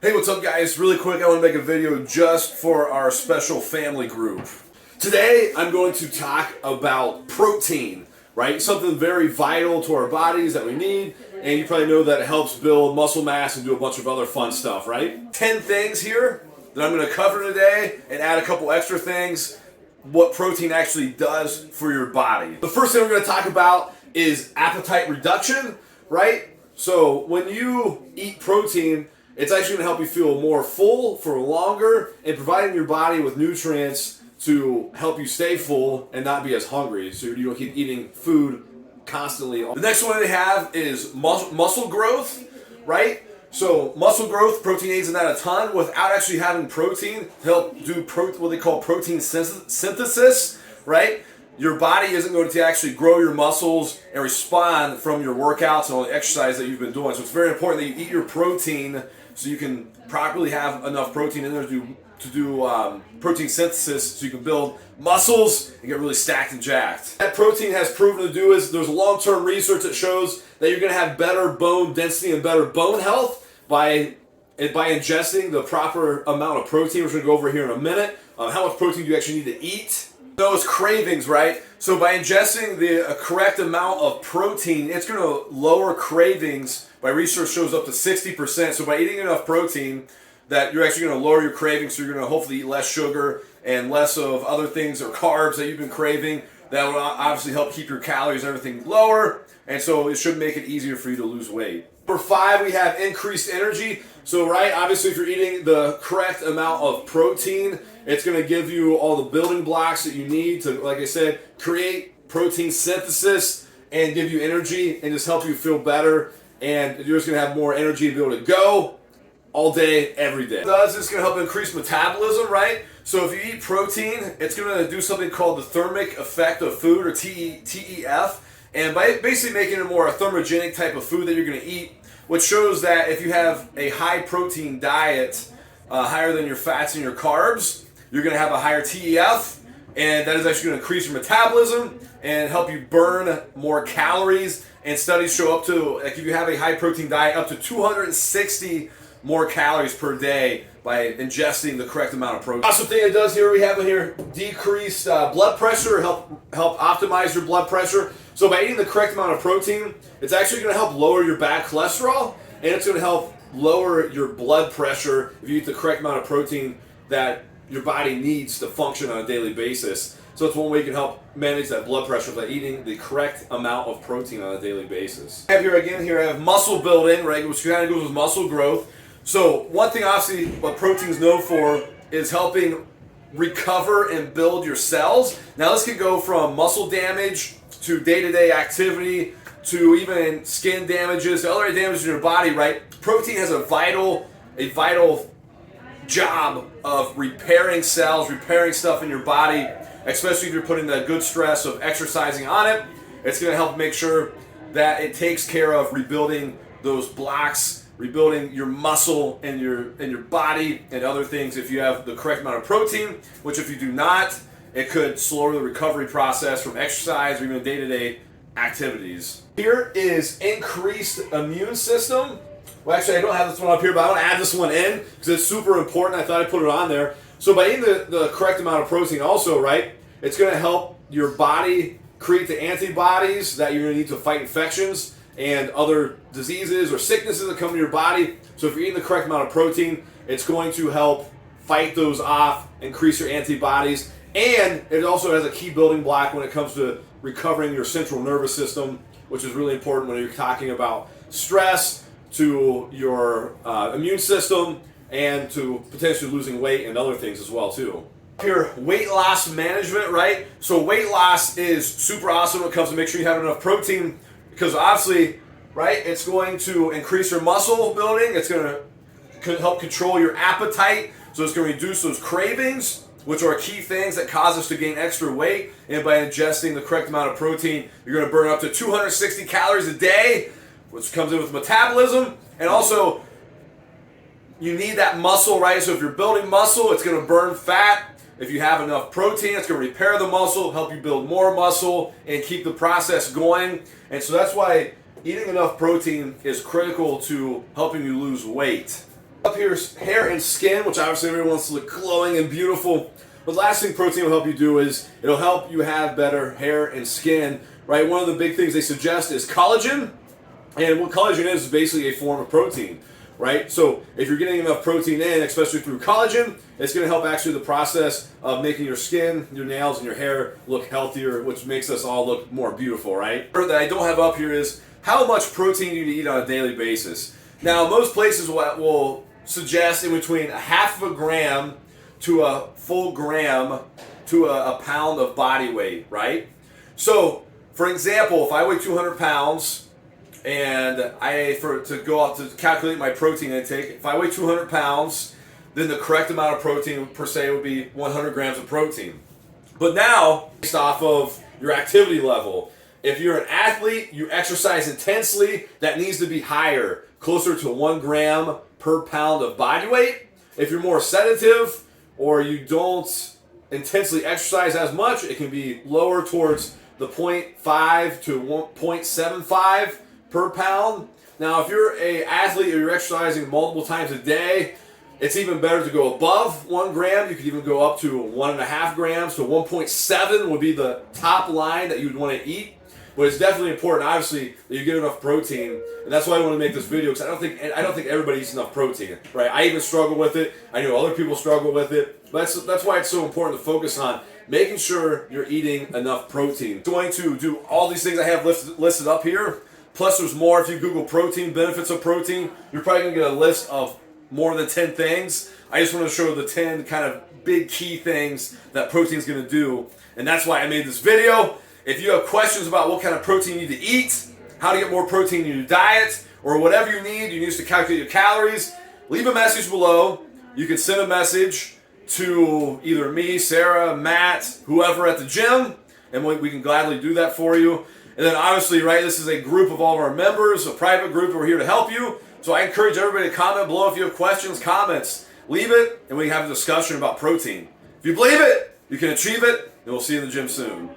Hey, what's up guys? Really quick, I want to make a video just for our special family group. Today, I'm going to talk about protein, right? Something very vital to our bodies that we need, and you probably know that it helps build muscle mass and do a bunch of other fun stuff, right? 10 things here that I'm going to cover today and add a couple extra things, what protein actually does for your body. The first thing we're going to talk about is appetite reduction, right? So when you eat protein, it's actually going to help you feel more full for longer and providing your body with nutrients to help you stay full and not be as hungry, so you don't keep eating food constantly. The next one they have is muscle growth, right? So muscle growth, protein aids in that a ton without actually having protein to help do what they call protein synthesis, right? Your body isn't going to actually grow your muscles and respond from your workouts and all the exercise that you've been doing. So it's very important that you eat your protein so you can properly have enough protein in there to do protein synthesis so you can build muscles and get really stacked and jacked. That protein has proven to do is there's long-term research that shows that you're going to have better bone density and better bone health by ingesting the proper amount of protein. We're going to go over here in a minute. How much protein do you actually need to eat? Those cravings, right? So by ingesting the correct amount of protein, it's going to lower cravings. By research shows up to 60%. So by eating enough protein, that you're actually going to lower your cravings. So you're going to hopefully eat less sugar and less of other things or carbs that you've been craving. That will obviously help keep your calories and everything lower. And so it should make it easier for you to lose weight. Number 5, we have increased energy. So right, obviously if you're eating the correct amount of protein, it's going to give you all the building blocks that you need to, like I said, create protein synthesis and give you energy and just help you feel better. And you're just going to have more energy to be able to go all day, every day. It does, it's going to help increase metabolism, right? So if you eat protein, it's going to do something called the thermic effect of food, or TEF. And by basically making it more a thermogenic type of food that you're going to eat, which shows that if you have a high protein diet, higher than your fats and your carbs, you're going to have a higher TEF, and that is actually going to increase your metabolism and help you burn more calories. And studies show up to, like if you have a high protein diet, up to 260 more calories per day by ingesting the correct amount of protein. Awesome thing it does here, we have in here decreased blood pressure, help optimize your blood pressure. So by eating the correct amount of protein, it's actually going to help lower your bad cholesterol, and it's going to help lower your blood pressure if you eat the correct amount of protein that your body needs to function on a daily basis. So it's one way you can help manage that blood pressure by eating the correct amount of protein on a daily basis. I have muscle building, right, which kind of goes with muscle growth. So one thing obviously what protein is known for is helping recover and build your cells. Now this could go from muscle damage to day-to-day activity to even skin damages, to other damages in your body, right? Protein has a vital job of repairing cells, repairing stuff in your body, especially if you're putting the good stress of exercising on it. It's going to help make sure that it takes care of rebuilding those blocks, rebuilding your muscle and your body and other things if you have the correct amount of protein, which if you do not, it could slow the recovery process from exercise or even day-to-day activities. Here is increased immune system. Well, actually, I don't have this one up here, but I want to add this one in because it's super important. I thought I'd put it on there. So by eating the correct amount of protein also, right, it's going to help your body create the antibodies that you're going to need to fight infections and other diseases or sicknesses that come to your body. So if you're eating the correct amount of protein, it's going to help fight those off, increase your antibodies, and it also has a key building block when it comes to recovering your central nervous system, which is really important when you're talking about stress, to your immune system, and to potentially losing weight and other things as well too. Here, weight loss management, right? So weight loss is super awesome when it comes to make sure you have enough protein, because obviously, right, it's going to increase your muscle building, it's going to help control your appetite, so it's going to reduce those cravings, which are key things that cause us to gain extra weight. And by ingesting the correct amount of protein, you're going to burn up to 260 calories a day, which comes in with metabolism. And also, you need that muscle, right? So if you're building muscle, it's going to burn fat. If you have enough protein, it's going to repair the muscle, help you build more muscle, and keep the process going. And so that's why eating enough protein is critical to helping you lose weight. Up here is hair and skin, which obviously everyone wants to look glowing and beautiful. But the last thing protein will help you do is it'll help you have better hair and skin, right? One of the big things they suggest is collagen. And what collagen is basically a form of protein, right? So if you're getting enough protein in, especially through collagen, it's going to help actually the process of making your skin, your nails, and your hair look healthier, which makes us all look more beautiful, right? That I don't have up here is how much protein you need to eat on a daily basis. Now, most places will suggest in between a half of a gram to a full gram to a pound of body weight, right? So, for example, if I weigh 200 pounds and to go out to calculate my protein intake, if I weigh 200 pounds, then the correct amount of protein per se would be 100 grams of protein. But now, based off of your activity level, if you're an athlete, you exercise intensely, that needs to be higher, closer to 1 gram per pound of body weight. If you're more sedative or you don't intensely exercise as much, it can be lower towards the 0.5 to 0.75 per pound. Now, if you're an athlete or you're exercising multiple times a day, it's even better to go above 1 gram. You could even go up to 1.5 grams. So 1.7 would be the top line that you would want to eat. But it's definitely important, obviously, that you get enough protein, and that's why I want to make this video, because I don't think everybody eats enough protein, right? I even struggle with it. I know other people struggle with it. But that's why it's so important to focus on making sure you're eating enough protein. I'm going to do all these things I have listed up here. Plus, there's more. If you Google protein, benefits of protein, you're probably going to get a list of more than 10 things. I just want to show the 10 kind of big key things that protein is going to do, and that's why I made this video. If you have questions about what kind of protein you need to eat, how to get more protein in your diet, or whatever you need, you use to calculate your calories, leave a message below. You can send a message to either me, Sarah, Matt, whoever at the gym, and we can gladly do that for you. And then obviously, right, this is a group of all of our members, a private group. We're here to help you. So I encourage everybody to comment below if you have questions, comments. Leave it, and we can have a discussion about protein. If you believe it, you can achieve it, and we'll see you in the gym soon.